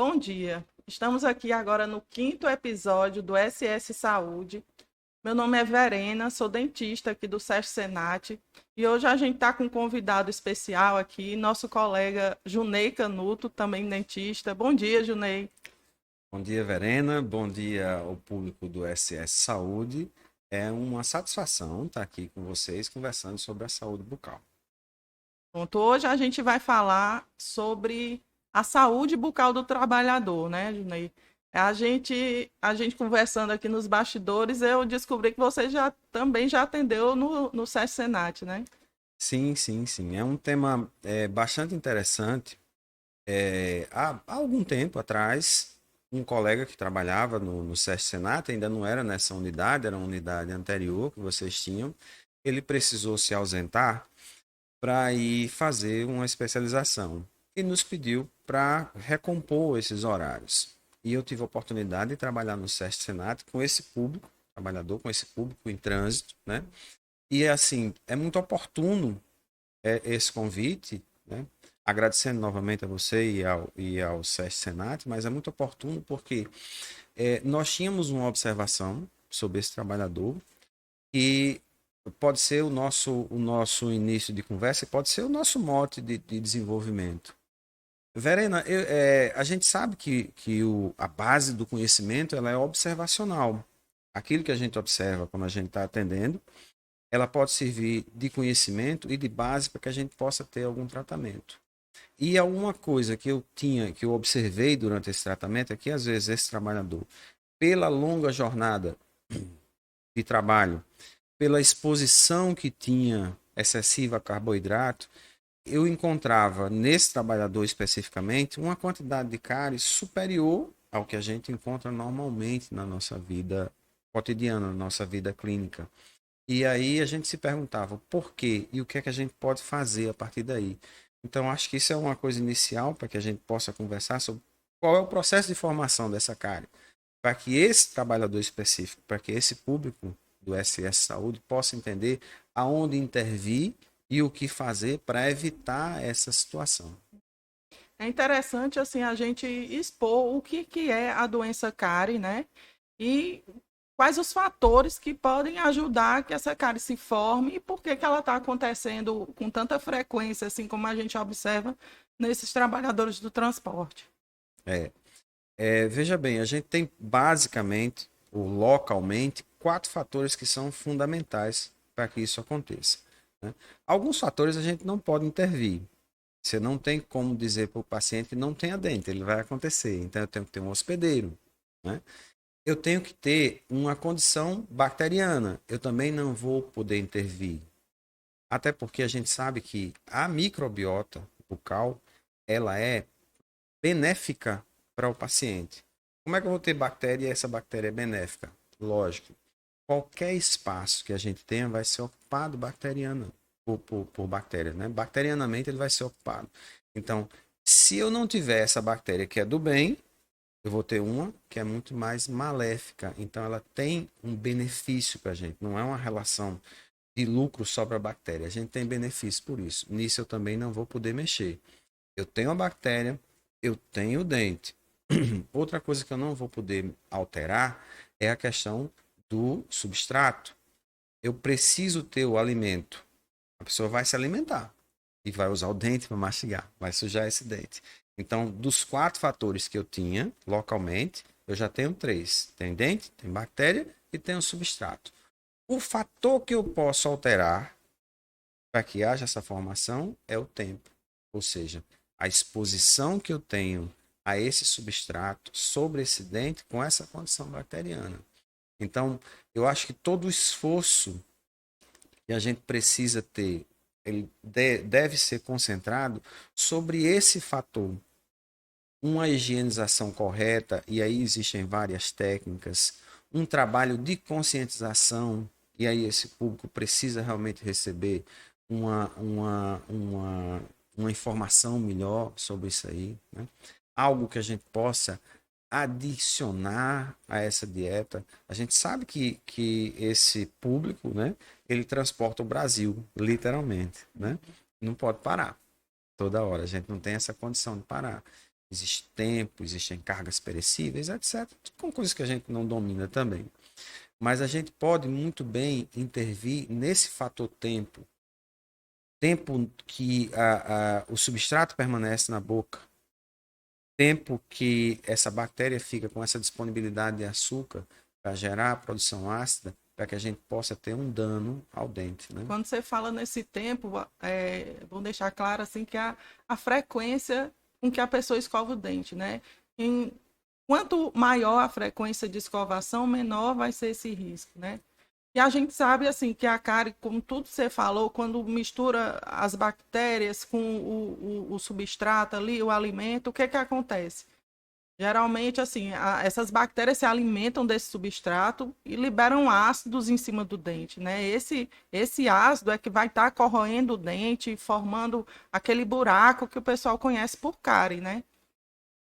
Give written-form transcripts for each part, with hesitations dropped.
Bom dia. Estamos aqui agora no quinto episódio do SS Saúde. Meu nome é Verena, sou dentista aqui do SESC Senat e hoje a gente está com um convidado especial aqui, nosso colega Junei Canuto, também dentista. Bom dia, Junei. Bom dia, Verena. Bom dia ao público do SS Saúde. É uma satisfação estar aqui com vocês conversando sobre a saúde bucal. Pronto, hoje a gente vai falar sobre a saúde bucal do trabalhador, né, Junei? A gente conversando aqui nos bastidores, eu descobri que você também já atendeu no SESC Senat, né? Sim, sim, sim. É um tema bastante interessante. Há algum tempo atrás, um colega que trabalhava no SESC Senat, ainda não era nessa unidade, era uma unidade anterior que vocês tinham, ele precisou se ausentar para ir fazer uma especialização e nos pediu para recompor esses horários. E eu tive a oportunidade de trabalhar no SESC Senat com esse público, trabalhador com esse público em trânsito, né? E assim, é muito oportuno esse convite, né? Agradecendo novamente a você e ao SESC Senat, mas é muito oportuno porque nós tínhamos uma observação sobre esse trabalhador e pode ser o nosso início de conversa, pode ser o nosso mote de desenvolvimento. Verena, a gente sabe que a base do conhecimento ela é observacional. Aquilo que a gente observa quando a gente está atendendo, ela pode servir de conhecimento e de base para que a gente possa ter algum tratamento. E alguma coisa que eu observei durante esse tratamento é que às vezes esse trabalhador, pela longa jornada de trabalho, pela exposição que tinha excessiva a carboidrato, eu encontrava nesse trabalhador especificamente uma quantidade de cáries superior ao que a gente encontra normalmente na nossa vida cotidiana, na nossa vida clínica. E aí a gente se perguntava por quê e o que é que a gente pode fazer a partir daí. Então acho que isso é uma coisa inicial para que a gente possa conversar sobre qual é o processo de formação dessa cárie, para que esse trabalhador específico, para que esse público do SS Saúde possa entender aonde intervir e o que fazer para evitar essa situação. É interessante assim a gente expor o que é a doença cárie, né? E quais os fatores que podem ajudar que essa cárie se forme e por que ela está acontecendo com tanta frequência, assim como a gente observa nesses trabalhadores do transporte. É, veja bem, a gente tem basicamente, ou localmente, quatro fatores que são fundamentais para que isso aconteça, né? Alguns fatores a gente não pode intervir. Você não tem como dizer para o paciente que não tenha dente, ele vai acontecer. Então eu tenho que ter um hospedeiro, né? Eu tenho que ter uma condição bacteriana. Eu também não vou poder intervir. Até porque a gente sabe que a microbiota bucal, ela é benéfica para o paciente. Como é que eu vou ter bactéria e essa bactéria é benéfica? Lógico, qualquer espaço que a gente tenha vai ser ocupado bacteriana, por bactérias, né? Bacterianamente ele vai ser ocupado. Então, se eu não tiver essa bactéria que é do bem, eu vou ter uma que é muito mais maléfica. Então, ela tem um benefício para a gente. Não é uma relação de lucro só para a bactéria. A gente tem benefício por isso. Nisso eu também não vou poder mexer. Eu tenho a bactéria, eu tenho o dente. Outra coisa que eu não vou poder alterar é a questão do substrato. Eu preciso ter o alimento. A pessoa vai se alimentar e vai usar o dente para mastigar, vai sujar esse dente. Então, dos quatro fatores que eu tinha localmente, eu já tenho três: tem dente, tem bactéria e tem o substrato. O fator que eu posso alterar para que haja essa formação é o tempo, ou seja, a exposição que eu tenho a esse substrato sobre esse dente com essa condição bacteriana. Então, eu acho que todo o esforço que a gente precisa ter, ele deve ser concentrado sobre esse fator. Uma higienização correta, e aí existem várias técnicas, um trabalho de conscientização, e aí esse público precisa realmente receber uma informação melhor sobre isso aí, né? Algo que a gente possa adicionar a essa dieta. A gente sabe que esse público, né, ele transporta o Brasil, literalmente, né? Não pode parar toda hora, a gente não tem essa condição de parar. existe tempo, existem cargas perecíveis, etc. Com coisas que a gente não domina também. Mas a gente pode muito bem intervir nesse fator tempo. Tempo que o substrato permanece na boca, tempo que essa bactéria fica com essa disponibilidade de açúcar para gerar a produção ácida, para que a gente possa ter um dano ao dente, né? Quando você fala nesse tempo, vou deixar claro assim que a frequência com que a pessoa escova o dente, né? Quanto maior a frequência de escovação, menor vai ser esse risco, né? E a gente sabe assim que a cárie, como tudo você falou, quando mistura as bactérias com o substrato ali, o alimento, o que que acontece? Geralmente, assim, essas bactérias se alimentam desse substrato e liberam ácidos em cima do dente, né? Esse ácido é que vai estar corroendo o dente, formando aquele buraco que o pessoal conhece por cárie, né?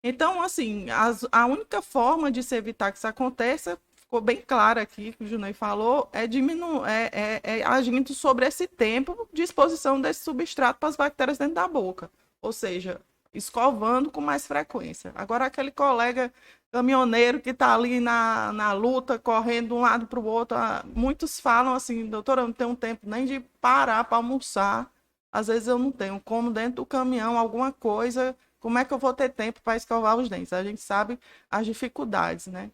Então, assim, a única forma de se evitar que isso aconteça, ficou bem claro aqui, que o Junei falou, é agindo sobre esse tempo de exposição desse substrato para as bactérias dentro da boca. Ou seja, escovando com mais frequência. Agora, aquele colega caminhoneiro que está ali na luta, correndo de um lado para o outro, muitos falam assim, doutora, eu não tenho tempo nem de parar para almoçar. Às vezes eu não tenho, como dentro do caminhão alguma coisa, como é que eu vou ter tempo para escovar os dentes? A gente sabe as dificuldades, né?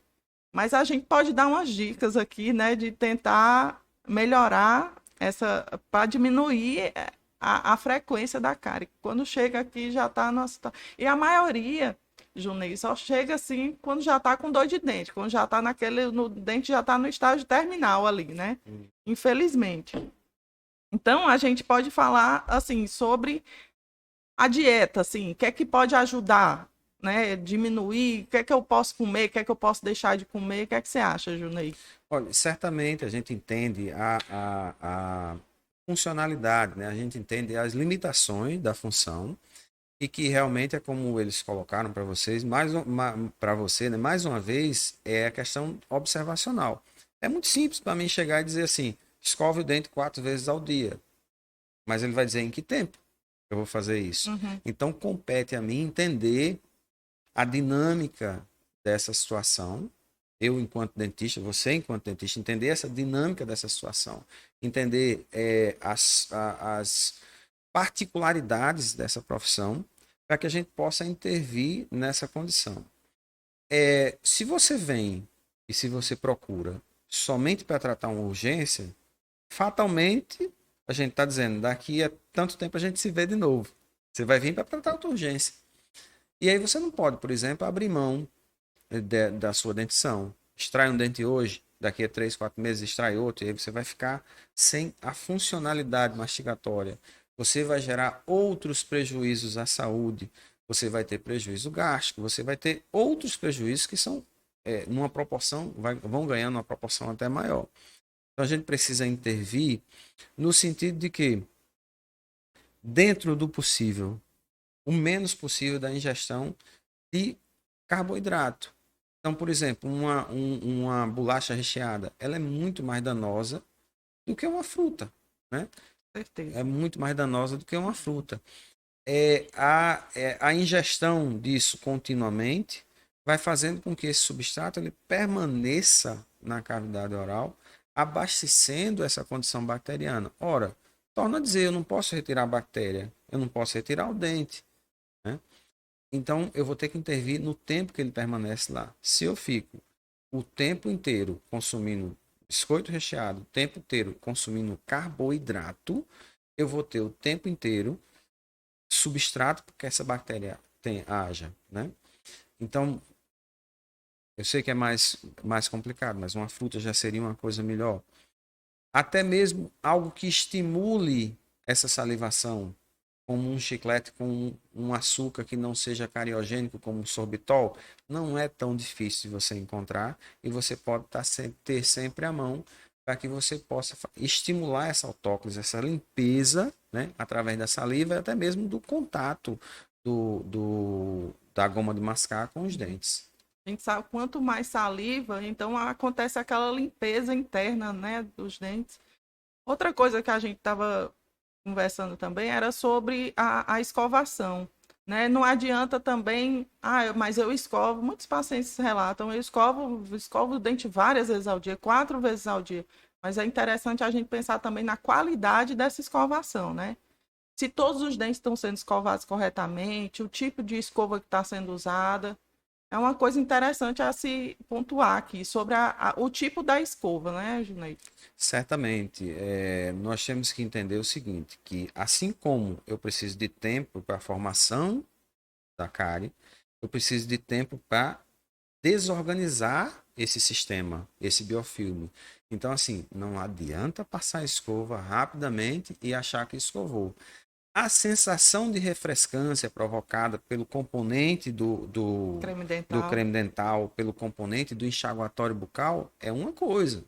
Mas a gente pode dar umas dicas aqui, né, de tentar melhorar essa, para diminuir a frequência da cárie. Quando chega aqui já está nossa. E a maioria, Junei, só chega assim quando já está com dor de dente, quando já está no dente já está no estágio terminal ali, né? Infelizmente. Então a gente pode falar assim sobre a dieta, assim, o que é que pode ajudar, né? Diminuir, o que é que eu posso comer, o que é que eu posso deixar de comer, o que é que você acha, Junei? Olha, certamente a gente entende a funcionalidade, né? A gente entende as limitações da função e que realmente é como eles colocaram para vocês, para você, né? Mais uma vez, é a questão observacional. É muito simples para mim chegar e dizer assim, escove o dente 4 vezes ao dia, mas ele vai dizer em que tempo eu vou fazer isso. Uhum. Então, compete a mim entender a dinâmica dessa situação. Eu, enquanto dentista, você, enquanto dentista, entender essa dinâmica dessa situação, entender as particularidades dessa profissão, para que a gente possa intervir nessa condição. Se você vem e se você procura somente para tratar uma urgência, fatalmente a gente está dizendo, daqui a tanto tempo a gente se vê de novo. Você vai vir para tratar outra urgência. E aí você não pode, por exemplo, abrir mão da sua dentição. Extrai um dente hoje, daqui a 3, 4 meses extrai outro, e aí você vai ficar sem a funcionalidade mastigatória. Você vai gerar outros prejuízos à saúde, você vai ter prejuízo gástrico, você vai ter outros prejuízos que são, numa proporção, vão ganhando uma proporção até maior. Então a gente precisa intervir no sentido de que, dentro do possível, o menos possível da ingestão de carboidrato. Então, por exemplo, uma bolacha recheada, ela é muito mais danosa do que uma fruta, né? Certeza. É muito mais danosa do que uma fruta. A ingestão disso continuamente vai fazendo com que esse substrato ele permaneça na cavidade oral, abastecendo essa condição bacteriana. Ora, torna a dizer, eu não posso retirar a bactéria, eu não posso retirar o dente, né? Então, eu vou ter que intervir no tempo que ele permanece lá. Se eu fico o tempo inteiro consumindo biscoito recheado, o tempo inteiro consumindo carboidrato, eu vou ter o tempo inteiro substrato porque essa bactéria haja, né? Então, eu sei que é mais complicado, mas uma fruta já seria uma coisa melhor. Até mesmo algo que estimule essa salivação, como um chiclete com um açúcar que não seja cariogênico, como o sorbitol, não é tão difícil de você encontrar e você pode ter sempre à mão para que você possa estimular essa autóclise, essa limpeza, né, através da saliva e até mesmo do contato da goma de mascar com os dentes. A gente sabe quanto mais saliva, então acontece aquela limpeza interna, né, dos dentes. Outra coisa que a gente estava conversando também era sobre a escovação, né? Não adianta também, mas eu escovo, muitos pacientes relatam, eu escovo o dente várias vezes ao dia, 4 vezes ao dia. Mas é interessante a gente pensar também na qualidade dessa escovação, né? Se todos os dentes estão sendo escovados corretamente, o tipo de escova que está sendo usada. É uma coisa interessante a se pontuar aqui sobre o tipo da escova, né, Junaid? Certamente, nós temos que entender o seguinte, que assim como eu preciso de tempo para a formação da cárie, eu preciso de tempo para desorganizar esse sistema, esse biofilme. Então, assim, não adianta passar a escova rapidamente e achar que escovou. A sensação de refrescância provocada pelo componente Creme do dental. creme dental, pelo componente do enxaguatório bucal, é uma coisa.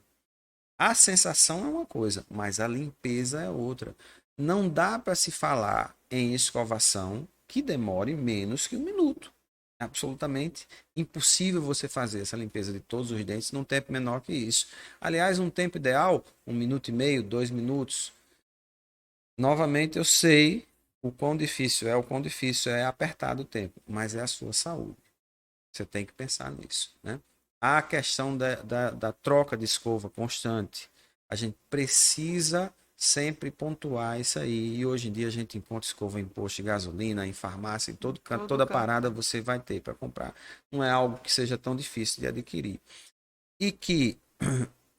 A sensação é uma coisa, mas a limpeza é outra. Não dá para se falar em escovação que demore menos que 1 minuto. É absolutamente impossível você fazer essa limpeza de todos os dentes num tempo menor que isso. Aliás, um tempo ideal, 1 minuto e meio, 2 minutos. Novamente, eu sei o quão difícil é apertar o tempo, mas é a sua saúde. Você tem que pensar nisso, né? A questão da troca de escova constante. A gente precisa sempre pontuar isso aí. E hoje em dia a gente encontra escova em posto de gasolina, em farmácia, em todo canto, Todo toda canto, parada né? você vai ter para comprar. Não é algo que seja tão difícil de adquirir. E que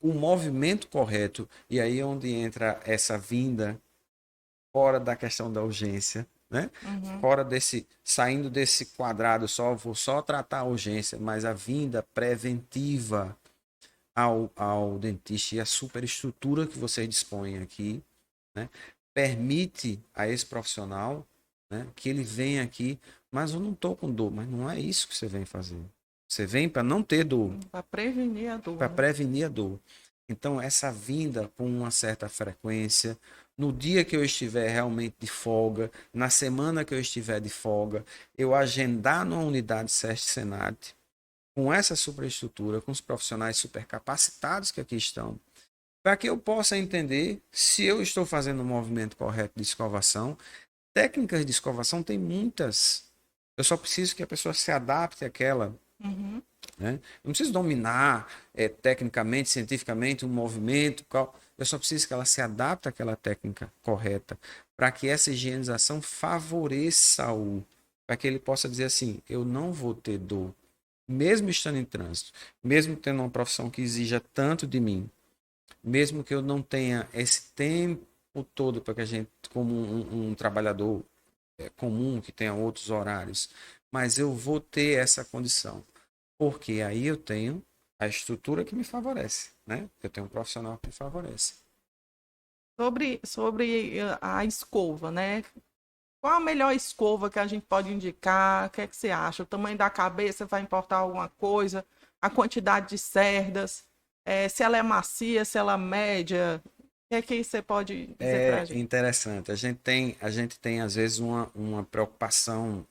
o movimento correto, e aí é onde entra essa vinda fora da questão da urgência, né? Uhum. Fora desse, saindo desse quadrado só, vou só tratar a urgência, mas a vinda preventiva ao dentista e a superestrutura que vocês dispõem aqui, né? Permite a esse profissional, né, que ele venha aqui, mas eu não estou com dor, mas não é isso que você vem fazer. Você vem para não ter dor, Para prevenir a dor, para né? prevenir a dor. Então, essa vinda com uma certa frequência, no dia que eu estiver realmente de folga, na semana que eu estiver de folga, eu agendar numa unidade SESC Senat, com essa superestrutura, com os profissionais supercapacitados que aqui estão, para que eu possa entender se eu estou fazendo o movimento correto de escovação. Técnicas de escovação tem muitas. Eu só preciso que a pessoa se adapte àquela, Uhum. né? Eu não preciso dominar tecnicamente, cientificamente, um movimento. Eu só preciso que ela se adapte àquela técnica correta para que essa higienização favoreça-o, para que ele possa dizer assim: eu não vou ter dor, mesmo estando em trânsito, mesmo tendo uma profissão que exija tanto de mim, mesmo que eu não tenha esse tempo todo para que a gente, como um trabalhador comum que tenha outros horários, mas eu vou ter essa condição. Porque aí eu tenho a estrutura que me favorece, né? Eu tenho um profissional que me favorece. Sobre a escova, né? Qual a melhor escova que a gente pode indicar? O que é que você acha? O tamanho da cabeça vai importar alguma coisa? A quantidade de cerdas? Se ela é macia, se ela é média? O que é que você pode dizer para a É gente? interessante. A gente tem às vezes uma preocupação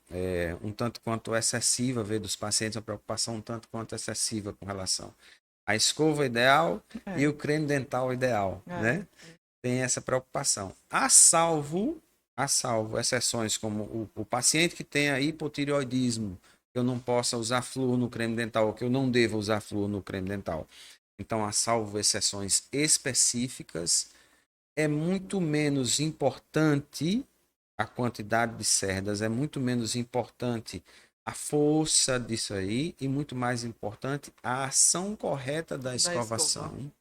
um tanto quanto excessiva, ver dos pacientes uma preocupação um tanto quanto excessiva com relação à escova ideal e É, o creme dental ideal, é. né? Tem essa preocupação. A salvo exceções como o paciente que tem hipotireoidismo, que eu não possa usar flúor no creme dental, ou que eu não devo usar flúor no creme dental. Então, a salvo exceções específicas, é muito menos importante a quantidade de cerdas, é muito menos importante a força disso aí e muito mais importante a ação correta da Da escova. escovação.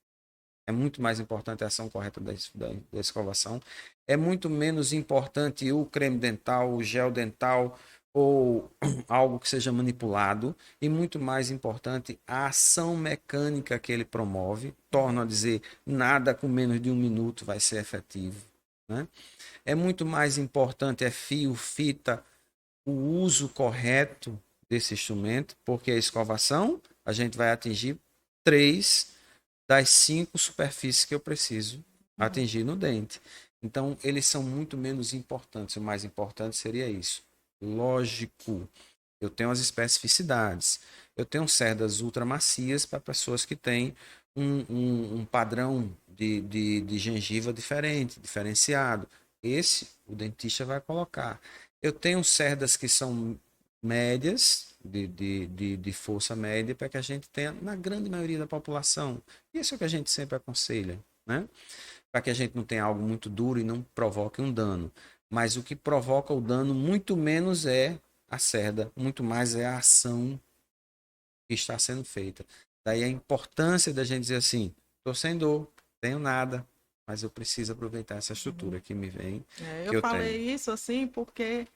É muito mais importante a ação correta da escovação. É muito menos importante o creme dental, o gel dental ou algo que seja manipulado. E muito mais importante a ação mecânica que ele promove. Torno a dizer, nada com menos de 1 minuto vai ser efetivo, né? É muito mais importante fio, fita, o uso correto desse instrumento, porque a escovação a gente vai atingir 3 das 5 superfícies que eu preciso Uhum. atingir no dente. Então, eles são muito menos importantes. O mais importante seria isso. Lógico, eu tenho as especificidades. Eu tenho cerdas ultramacias para pessoas que têm um padrão de gengiva diferente, diferenciado. Esse o dentista vai colocar. Eu tenho cerdas que são médias, de força média, para que a gente tenha na grande maioria da população. Isso é o que a gente sempre aconselha, né? Para que a gente não tenha algo muito duro e não provoque um dano. Mas o que provoca o dano muito menos é a cerda, muito mais é a ação que está sendo feita. Daí a importância da gente dizer assim, estou sem dor, tenho nada, mas eu preciso aproveitar essa estrutura que me vem, Eu que eu tenho. falei isso assim porque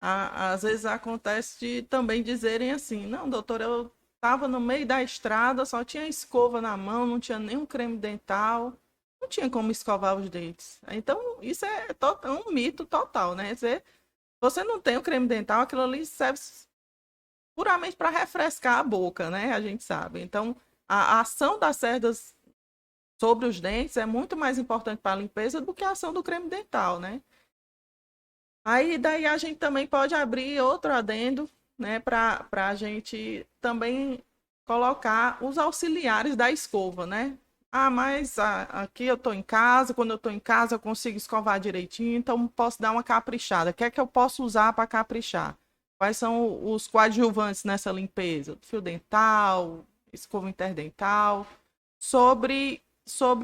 às vezes acontece de também dizerem assim, não, doutor, eu estava no meio da estrada, só tinha escova na mão, não tinha nenhum creme dental, não tinha como escovar os dentes. Então, isso é um mito total, né? Você não tem o creme dental, aquilo ali serve puramente para refrescar a boca, né? A gente sabe. Então, a ação das cerdas sobre os dentes é muito mais importante para a limpeza do que a ação do creme dental, né? Aí daí a gente também pode abrir outro adendo, né, para a gente também colocar os auxiliares da escova, né? Ah, mas aqui eu estou em casa, quando eu estou em casa eu consigo escovar direitinho, então posso dar uma caprichada. O que é que eu posso usar para caprichar? Quais são os coadjuvantes nessa limpeza? Fio dental, escova interdental, sobre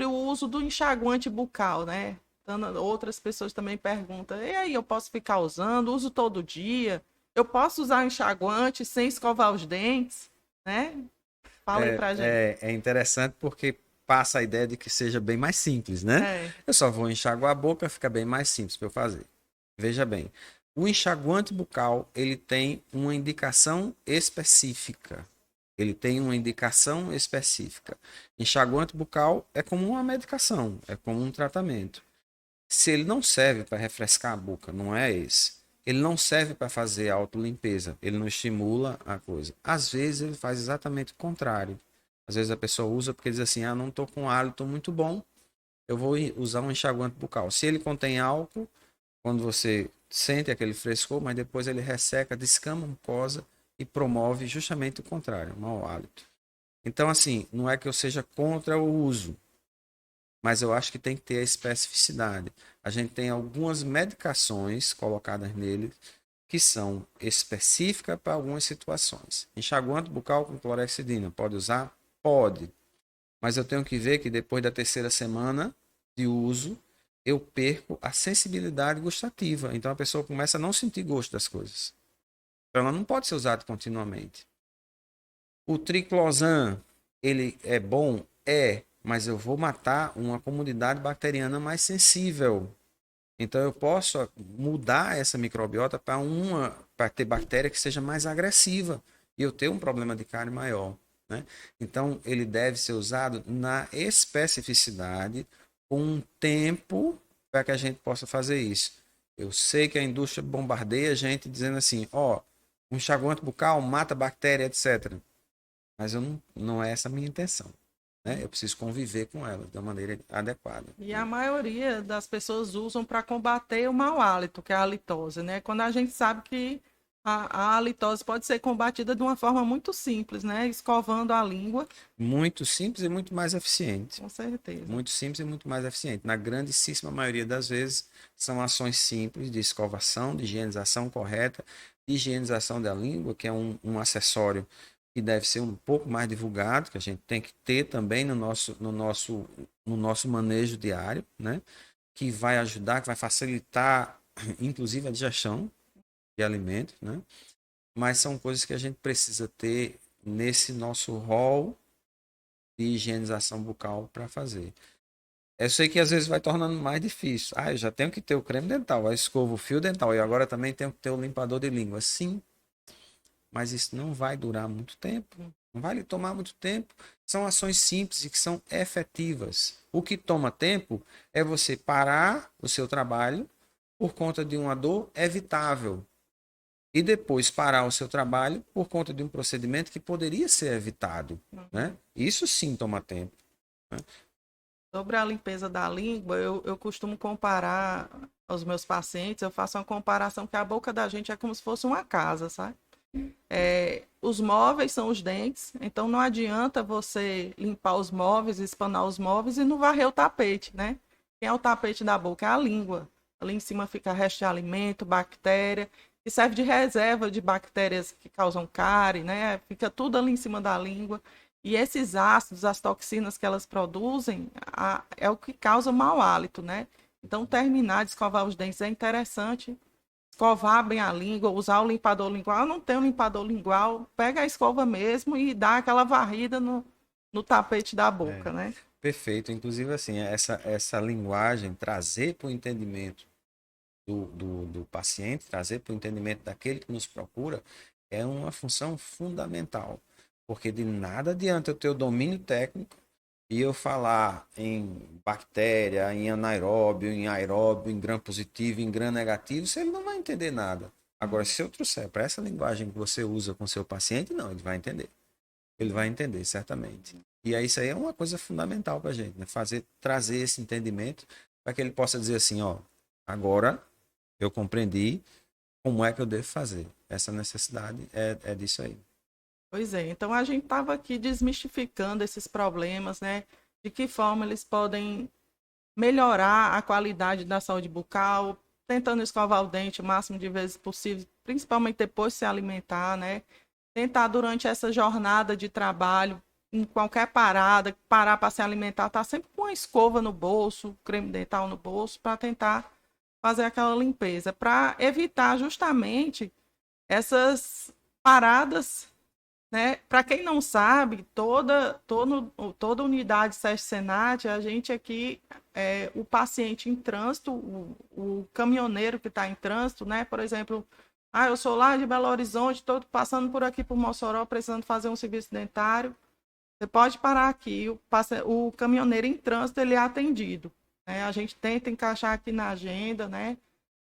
o uso do enxaguante bucal, né? Outras pessoas também perguntam: e aí, eu posso ficar usando? Uso todo dia? Eu posso usar enxaguante sem escovar os dentes? Né? Fala aí pra gente. É interessante porque passa a ideia de que seja bem mais simples, né? É. Eu só vou enxaguar a boca, fica bem mais simples para eu fazer. Veja bem, o enxaguante bucal, ele tem uma indicação específica. Ele tem uma indicação específica. Enxaguante bucal é como uma medicação, é como um tratamento. Se ele não serve para refrescar a boca, não é esse. Ele não serve para fazer autolimpeza, ele não estimula a coisa. Às vezes ele faz exatamente o contrário. Às vezes a pessoa usa porque diz assim: ah, não estou com hálito muito bom, eu vou usar um enxaguante bucal. Se ele contém álcool, quando você sente aquele frescor, mas depois ele resseca, descama a mucosa e promove justamente o contrário, o mau hálito. Então, assim, não é que eu seja contra o uso, mas eu acho que tem que ter a especificidade. A gente tem algumas medicações colocadas nele que são específicas para algumas situações. Enxaguante bucal com clorexidina, pode usar? Pode. Mas eu tenho que ver que depois da terceira semana de uso, eu perco a sensibilidade gustativa. Então a pessoa começa a não sentir gosto das coisas. Então ela não pode ser usada continuamente. O triclosan, ele é bom? É, mas eu vou matar uma comunidade bacteriana mais sensível. Então eu posso mudar essa microbiota para ter bactéria que seja mais agressiva e eu ter um problema de cárie maior, né? Então ele deve ser usado na especificidade com um tempo para que a gente possa fazer isso. Eu sei que a indústria bombardeia a gente dizendo assim, ó, um enxaguante bucal mata bactéria, etc. Mas não é essa a minha intenção, né? Eu preciso conviver com ela da maneira adequada. E a maioria das pessoas usam para combater o mau hálito, que é a halitose, né? Quando a gente sabe que a halitose pode ser combatida de uma forma muito simples, né? Escovando a língua. Muito simples e muito mais eficiente. Com certeza. Muito simples e muito mais eficiente. Na grandíssima maioria das vezes, são ações simples de escovação, de higienização correta, de higienização da língua, que é um acessório que deve ser um pouco mais divulgado, que a gente tem que ter também no nosso manejo diário, né? Que vai ajudar, que vai facilitar, inclusive, a digestão de alimentos, né? Mas são coisas que a gente precisa ter nesse nosso rol de higienização bucal para fazer. Eu sei que às vezes vai tornando mais difícil. Ah, eu já tenho que ter o creme dental, a escova, o fio dental e agora também tenho que ter o limpador de língua. Sim, mas isso não vai durar muito tempo. Não vai lhe tomar muito tempo. São ações simples e que são efetivas. O que toma tempo é você parar o seu trabalho por conta de uma dor evitável e depois parar o seu trabalho por conta de um procedimento que poderia ser evitado, né? Isso sim toma tempo, né? Sobre a limpeza da língua, eu costumo comparar aos meus pacientes, eu faço uma comparação que a boca da gente é como se fosse uma casa, sabe? Os móveis são os dentes, então não adianta você limpar os móveis, espanar os móveis e não varrer o tapete, né? Quem é o tapete da boca? É a língua. ali em cima fica resto de alimento, bactéria, e serve de reserva de bactérias que causam cárie, né? Fica tudo ali em cima da língua. E esses ácidos, as toxinas que elas produzem, é o que causa mau hálito, né? Então, terminar de escovar os dentes é interessante. Escovar bem a língua, usar o limpador lingual. Não tem um limpador lingual, pega a escova mesmo e dá aquela varrida no tapete da É, boca, né? perfeito. Inclusive, assim, essa linguagem, trazer para o entendimento do paciente, trazer para o entendimento daquele que nos procura, é uma função fundamental. Porque de nada adianta eu ter o domínio técnico e eu falar em bactéria, em anaeróbio, em aeróbio, em gram positivo, em gram negativo, se ele não vai entender nada. Agora, se eu trouxer para essa linguagem que você usa com seu paciente, não, ele vai entender. Ele vai entender, certamente. E aí isso aí é uma coisa fundamental para a gente, né? Trazer esse entendimento para que ele possa dizer assim, ó, agora eu compreendi como é que eu devo fazer. Essa necessidade é disso aí. Pois é, então a gente estava aqui desmistificando esses problemas, né? De que forma eles podem melhorar a qualidade da saúde bucal, tentando escovar o dente o máximo de vezes possível, principalmente depois de se alimentar, né? Tentar durante essa jornada de trabalho, em qualquer parada, parar para se alimentar, tá sempre com uma escova no bolso, creme dental no bolso, para tentar fazer aquela limpeza, para evitar justamente essas paradas, né? Para quem não sabe, toda unidade SESC-Senat, a gente aqui, o paciente em trânsito, o caminhoneiro que está em trânsito, né? Por exemplo, eu sou lá de Belo Horizonte, estou passando por aqui por Mossoró, precisando fazer um serviço dentário. Você pode parar aqui, o caminhoneiro em trânsito, ele é atendido, né? A gente tenta encaixar aqui na agenda, né?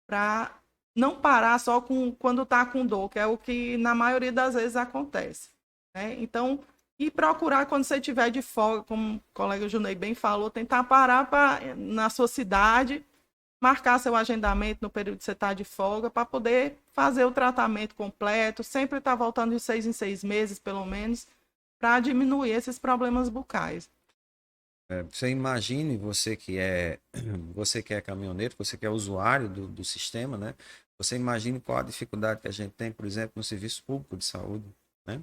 Para não parar só quando está com dor, que é o que na maioria das vezes acontece, né? Então, e procurar quando você estiver de folga, como o colega Junei bem falou, tentar parar na sua cidade, marcar seu agendamento no período que você está de folga, para poder fazer o tratamento completo, sempre estar voltando de 6 em 6 meses, pelo menos, para diminuir esses problemas bucais. Você imagine, você que é caminhoneiro, você que é usuário do sistema, né? Você imagine qual a dificuldade que a gente tem, por exemplo, no serviço público de saúde, né?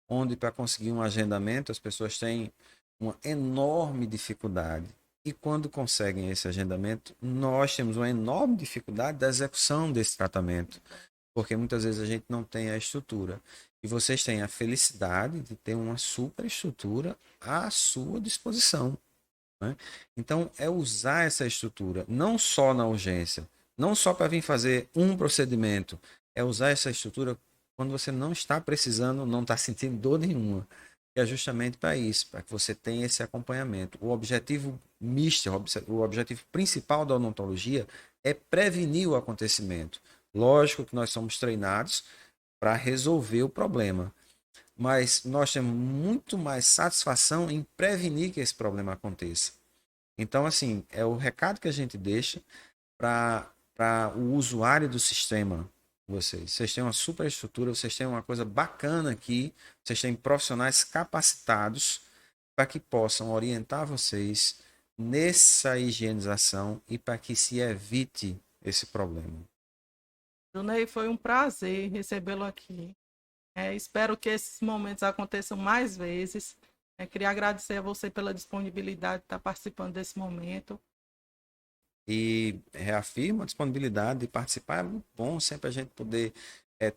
Onde para conseguir um agendamento as pessoas têm uma enorme dificuldade. E quando conseguem esse agendamento, nós temos uma enorme dificuldade da execução desse tratamento, porque muitas vezes a gente não tem a estrutura. E vocês têm a felicidade de ter uma superestrutura à sua disposição, né? Então, é usar essa estrutura, não só na urgência, não só para vir fazer um procedimento, é usar essa estrutura quando você não está precisando, não está sentindo dor nenhuma. É justamente para isso, para que você tenha esse acompanhamento. O objetivo misto, o objetivo principal da odontologia é prevenir o acontecimento. Lógico que nós somos treinados para resolver o problema, mas nós temos muito mais satisfação em prevenir que esse problema aconteça. Então, assim, é o recado que a gente deixa para o usuário do sistema. Vocês têm uma super estrutura, vocês têm uma coisa bacana aqui, vocês têm profissionais capacitados para que possam orientar vocês nessa higienização e para que se evite esse problema. Junei, foi um prazer recebê-lo aqui. Espero que esses momentos aconteçam mais vezes. Queria agradecer a você pela disponibilidade de estar participando desse momento. E reafirmo a disponibilidade de participar. É muito bom sempre a gente poder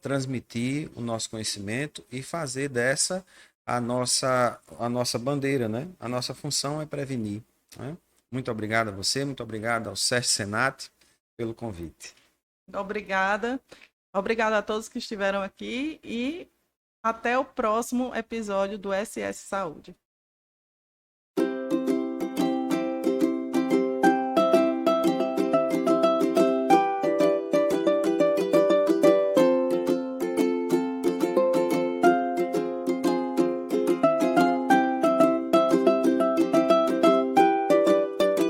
transmitir o nosso conhecimento e fazer dessa a nossa bandeira, né? A nossa função é prevenir, né? Muito obrigado a você, muito obrigado ao SESC-Senat pelo convite. Obrigada. Obrigada a todos que estiveram aqui e até o próximo episódio do SS Saúde.